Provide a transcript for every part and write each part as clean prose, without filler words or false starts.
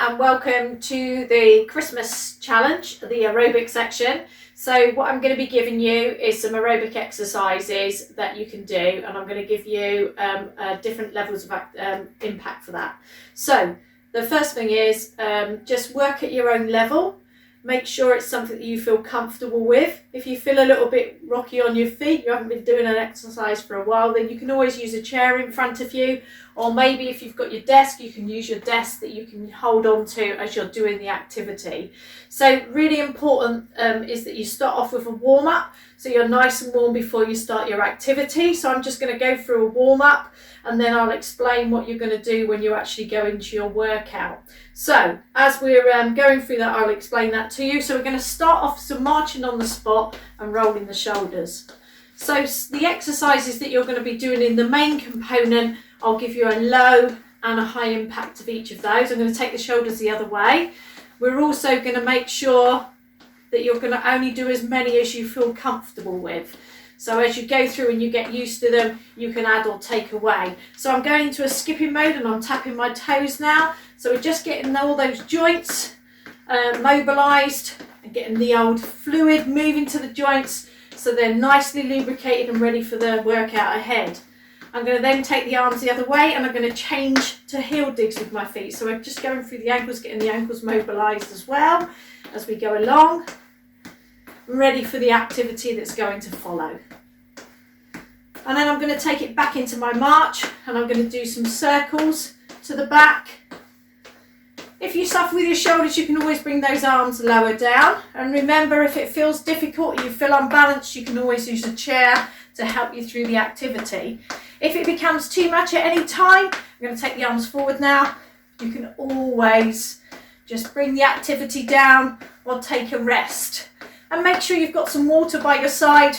and welcome to the Christmas challenge, the aerobic section. So what I'm going to be giving you is some aerobic exercises that you can do, and I'm going to give you different levels of impact for that. So the first thing is just work at your own level. Make sure it's something that you feel comfortable with. If you feel a little bit rocky on your feet, you haven't been doing an exercise for a while, then you can always use a chair in front of you, or maybe if you've got your desk, you can use your desk that you can hold on to as you're doing the activity. So really important is that you start off with a warm-up, so you're nice and warm before you start your activity. So I'm just going to go through a warm-up, and then I'll explain what you're going to do when you actually go into your workout. So as we're going through that, I'll explain that to you. So we're going to start off some marching on the spot and rolling the shoulders. So the exercises that you're going to be doing in the main component, I'll give you a low and a high impact of each of those. I'm going to take the shoulders the other way. We're also going to make sure that you're going to only do as many as you feel comfortable with. So as you go through and you get used to them, you can add or take away. So I'm going into a skipping mode and I'm tapping my toes now. So we're just getting all those joints mobilised and getting the old fluid moving to the joints so they're nicely lubricated and ready for the workout ahead. I'm going to then take the arms the other way and I'm going to change to heel digs with my feet. So we're just going through the ankles, getting the ankles mobilised as well as we go along. Ready for the activity that's going to follow. And then I'm going to take it back into my march and I'm going to do some circles to the back. If you suffer with your shoulders, you can always bring those arms lower down. And remember, if it feels difficult or you feel unbalanced, you can always use a chair to help you through the activity. If it becomes too much at any time, I'm going to take the arms forward now. You can always just bring the activity down or take a rest. And make sure you've got some water by your side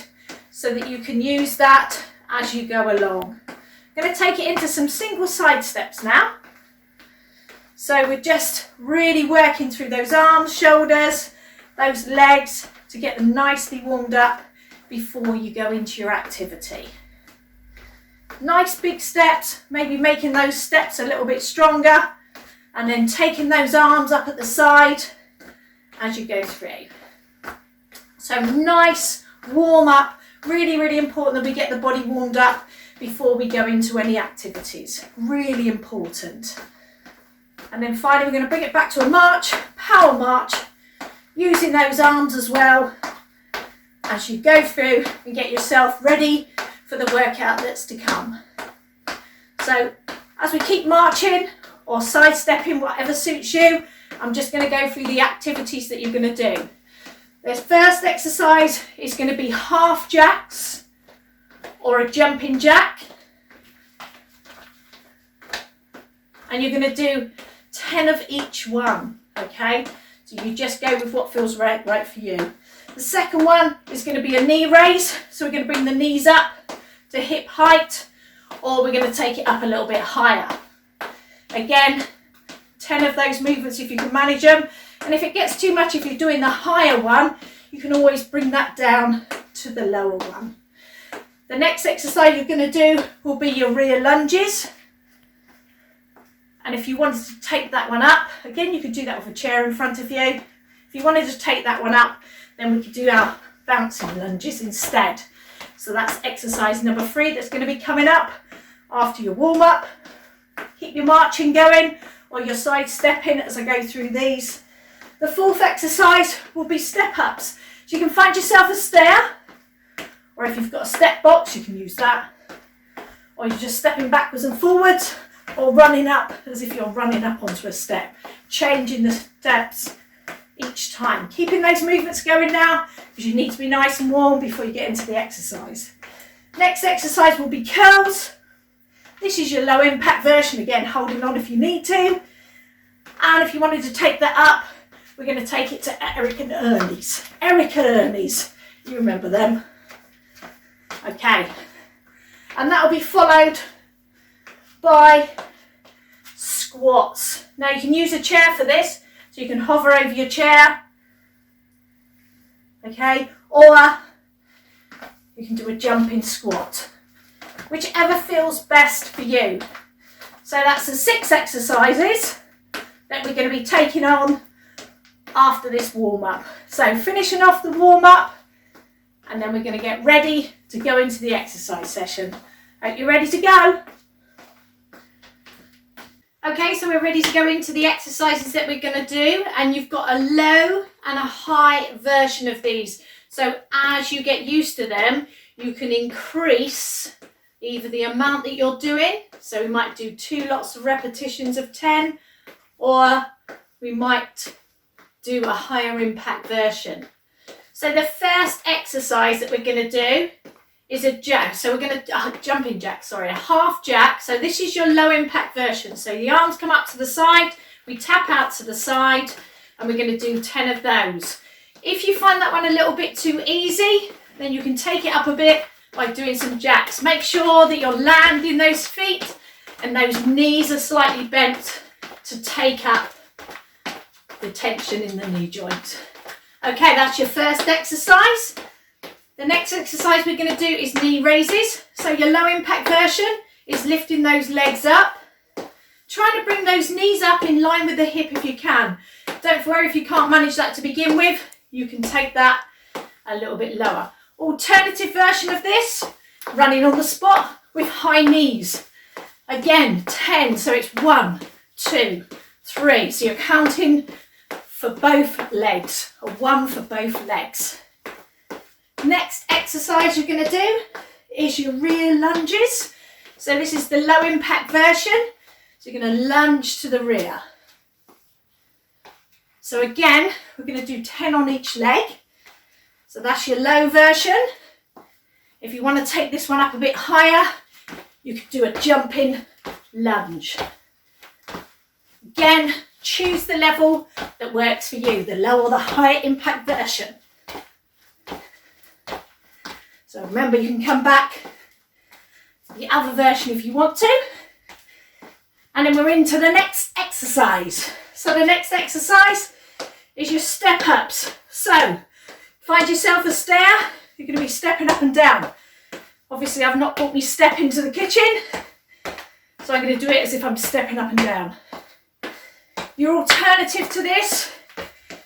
so that you can use that as you go along. I'm going to take it into some single side steps now. So we're just really working through those arms, shoulders, those legs to get them nicely warmed up before you go into your activity. Nice big steps, maybe making those steps a little bit stronger and then taking those arms up at the side as you go through. So nice warm up, really, really important that we get the body warmed up before we go into any activities. Really important. And then finally, we're going to bring it back to a march, power march, using those arms as well as you go through and get yourself ready for the workout that's to come. So as we keep marching or sidestepping, whatever suits you, I'm just going to go through the activities that you're going to do. This first exercise is going to be half jacks or a jumping jack. And you're going to do 10 of each one, okay? So you just go with what feels right for you. The second one is going to be a knee raise. So we're going to bring the knees up to hip height, or we're going to take it up a little bit higher. Again, 10 of those movements if you can manage them. And if it gets too much, if you're doing the higher one, you can always bring that down to the lower one. The next exercise you're going to do will be your rear lunges. And if you wanted to take that one up, again, you could do that with a chair in front of you. If you wanted to take that one up, then we could do our bouncing lunges instead. So that's exercise number 3 that's going to be coming up after your warm-up. Keep your marching going or your side stepping as I go through these. The fourth exercise will be step ups. So you can find yourself a stair, or if you've got a step box, you can use that. Or you're just stepping backwards and forwards, or running up as if you're running up onto a step. Changing the steps each time. Keeping those movements going now, because you need to be nice and warm before you get into the exercise. Next exercise will be curls. This is your low impact version, again, holding on if you need to. And if you wanted to take that up, we're going to take it to Eric and Ernie's. Eric and Ernie's, you remember them. Okay, and that will be followed by squats. Now you can use a chair for this, so you can hover over your chair, okay, or you can do a jumping squat, whichever feels best for you. So that's the 6 exercises. that we're going to be taking on after this warm-up. So finishing off the warm-up, and then we're going to get ready to go into the exercise session. Hope you're ready to go. Okay, so we're ready to go into the exercises that we're going to do, and you've got a low and a high version of these. So as you get used to them, you can increase either the amount that you're doing. So we might do 2 lots of repetitions of 10, or we might do a higher impact version. So the first exercise that we're going to do is a jack. So we're going to jumping jack, sorry, a half jack. So this is your low impact version. So the arms come up to the side, we tap out to the side, and we're going to do 10 of those. If you find that one a little bit too easy, then you can take it up a bit by doing some jacks. Make sure that you're landing those feet and those knees are slightly bent to take up the tension in the knee joint. Okay, that's your first exercise. The next exercise we're going to do is knee raises. So your low impact version is lifting those legs up. Trying to bring those knees up in line with the hip if you can. Don't worry if you can't manage that to begin with. You can take that a little bit lower. Alternative version of this, running on the spot with high knees. Again, 10. So it's 1, 2, 3. So you're counting for both legs, or 1 for both legs. Next exercise you're going to do is your rear lunges. So this is the low impact version. So you're going to lunge to the rear. So again, we're going to do 10 on each leg. So that's your low version. If you want to take this one up a bit higher, you could do a jumping lunge. Again, choose the level that works for you, the low or the high impact version. So remember, you can come back to the other version if you want to. And then we're into the next exercise. So the next exercise is your step ups. So find yourself a stair, you're going to be stepping up and down. Obviously I've not brought me step into the kitchen, so I'm going to do it as if I'm stepping up and down. Your alternative to this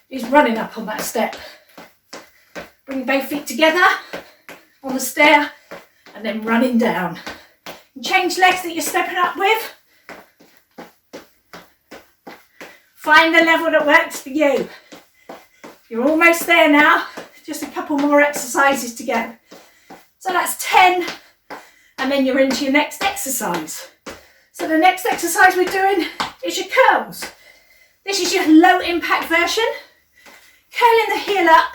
is running up on that step. Bring both feet together on the stair and then running down. And change legs that you're stepping up with. Find the level that works for you. You're almost there now, just a couple more exercises to go. So that's 10, and then you're into your next exercise. So the next exercise we're doing is your curls. This is your low impact version. Curling the heel up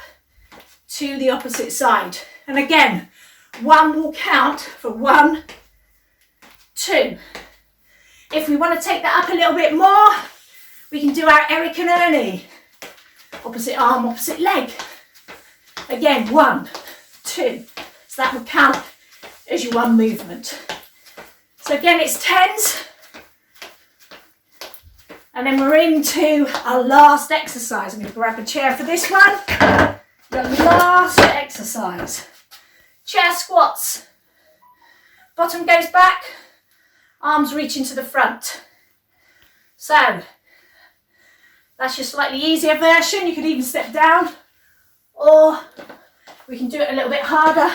to the opposite side. And again, 1 will count for 1, 2. If we want to take that up a little bit more, we can do our Eric and Ernie. Opposite arm, opposite leg. Again, 1, 2. So that will count as your 1 movement. So again, it's 10s. And then we're into our last exercise. I'm going to grab a chair for this one. The last exercise. Chair squats. Bottom goes back, arms reach into the front. So that's your slightly easier version. You could even step down, or we can do it a little bit harder.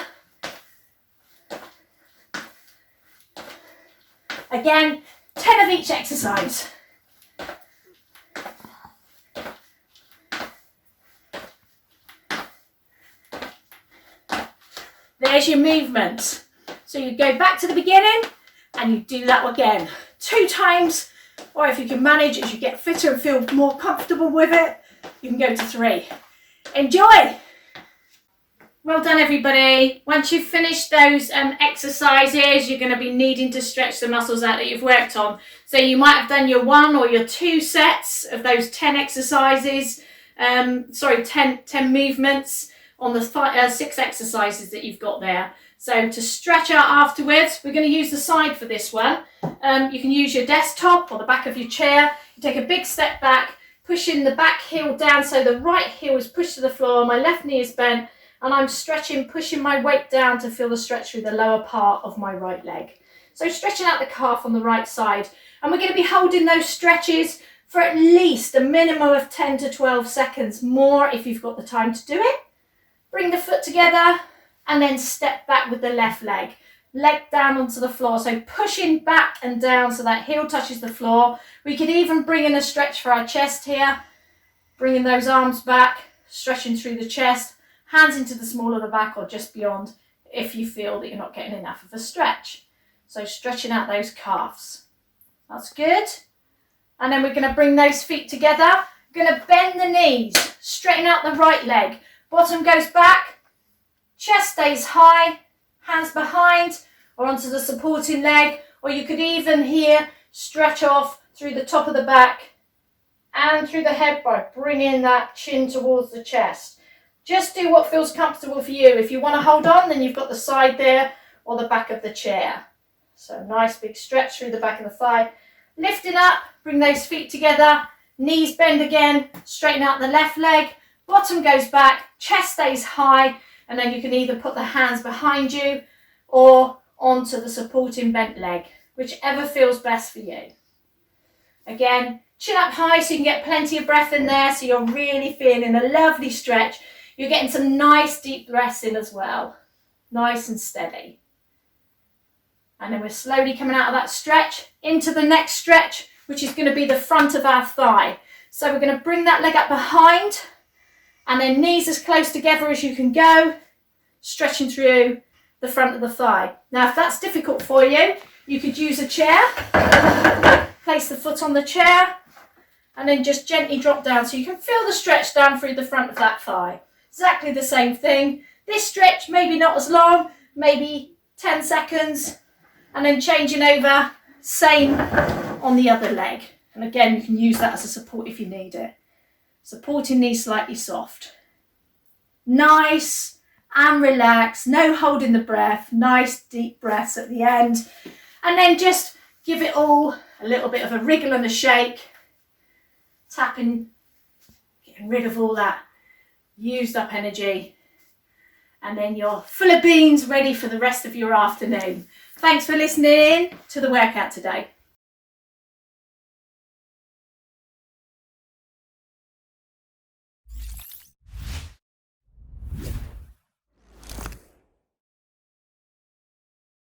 Again, 10 of each exercise. There's your movements. So you go back to the beginning and you do that again 2 times, or if you can manage, as you get fitter and feel more comfortable with it, you can go to 3. Enjoy! Well done, everybody. Once you've finished those exercises, you're going to be needing to stretch the muscles out that you've worked on. So you might have done your 1 or your 2 sets of those 10 exercises, 10 movements on the 6 exercises that you've got there. So to stretch out afterwards, we're going to use the side for this one. You can use your desktop or the back of your chair. You take a big step back, pushing the back heel down so the right heel is pushed to the floor, my left knee is bent, and I'm stretching, pushing my weight down to feel the stretch through the lower part of my right leg. So stretching out the calf on the right side. And we're going to be holding those stretches for at least a minimum of 10 to 12 seconds, more if you've got the time to do it. Bring the foot together and then step back with the left leg. Leg down onto the floor, so pushing back and down so that heel touches the floor. We could even bring in a stretch for our chest here, bringing those arms back, stretching through the chest, hands into the small of the back or just beyond if you feel that you're not getting enough of a stretch. So stretching out those calves. That's good. And then we're going to bring those feet together. We're going to bend the knees, straighten out the right leg. Bottom goes back, chest stays high, hands behind or onto the supporting leg, or you could even here stretch off through the top of the back and through the head by bringing that chin towards the chest. Just do what feels comfortable for you. If you want to hold on, then you've got the side there or the back of the chair. So nice big stretch through the back of the thigh. Lifting up, bring those feet together, knees bend again, straighten out the left leg, bottom goes back, chest stays high, and then you can either put the hands behind you or onto the supporting bent leg, whichever feels best for you. Again, chin up high so you can get plenty of breath in there, so you're really feeling a lovely stretch. You're getting some nice deep breaths in as well, nice and steady. And then we're slowly coming out of that stretch into the next stretch, which is going to be the front of our thigh. So we're going to bring that leg up behind and then knees as close together as you can go, stretching through the front of the thigh. Now, if that's difficult for you, you could use a chair, place the foot on the chair, and then just gently drop down so you can feel the stretch down through the front of that thigh. Exactly the same thing. This stretch, maybe not as long, maybe 10 seconds, and then changing over, same on the other leg. And again, you can use that as a support if you need it. Supporting knees slightly soft. Nice and relaxed, no holding the breath, nice deep breaths at the end. And then just give it all a little bit of a wriggle and a shake, tapping, getting rid of all that used up energy. And then you're full of beans, ready for the rest of your afternoon. Thanks for listening in to the workout today.